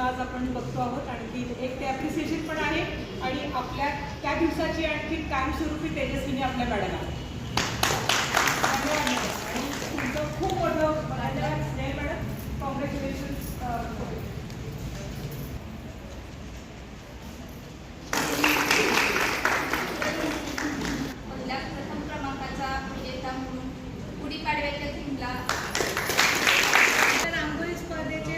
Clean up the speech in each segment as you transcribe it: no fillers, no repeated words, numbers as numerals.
आज आपण बघतो आहोत. आणखी एक ते ॲप्रिसिएशन पण आहे आणि आपल्या त्या दिवसाची आणखी कायमस्वरूपी तेजस्विनी आपल्या मॅडम आहे. आणि तुमचं खूप मोठं धन्यवाद जय मॅडम. कॉंग्रॅच्युलेशन्स. प्रथम क्रमांकाचा विजेता म्हणून गुढीपाडव्याच्या थीमला रांगोळी स्पर्धेचे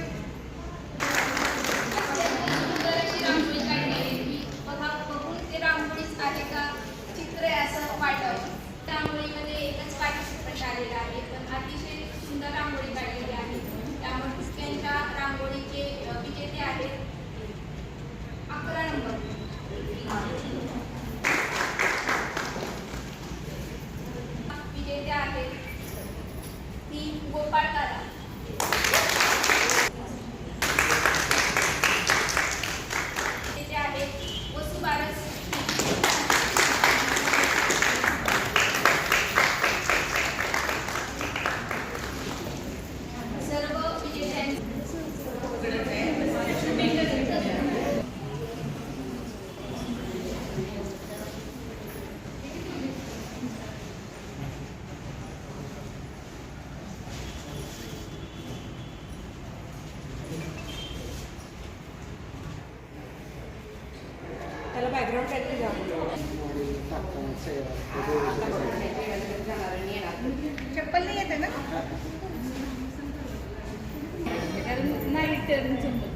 रांगोळी काढलेली बघा, बघून ते रांगोळीच आहे का चित्र आहे असं वाटतं. रांगोळीमध्ये एकच पार्टिसिपंट आलेला आहे, पण अतिशय सुंदर रांगोळी काढलेली आहे. त्यामुळे त्यांच्या रांगोळीचे विजेते आहेत 11 नंबर विजेते आहेत ती गोपाळकाला. विजेते आहेत वसुबारस. सर्व विजेत्यांनी त्याला बॅकग्राऊंड काहीतरी चप्पल नाही येते ना. नाही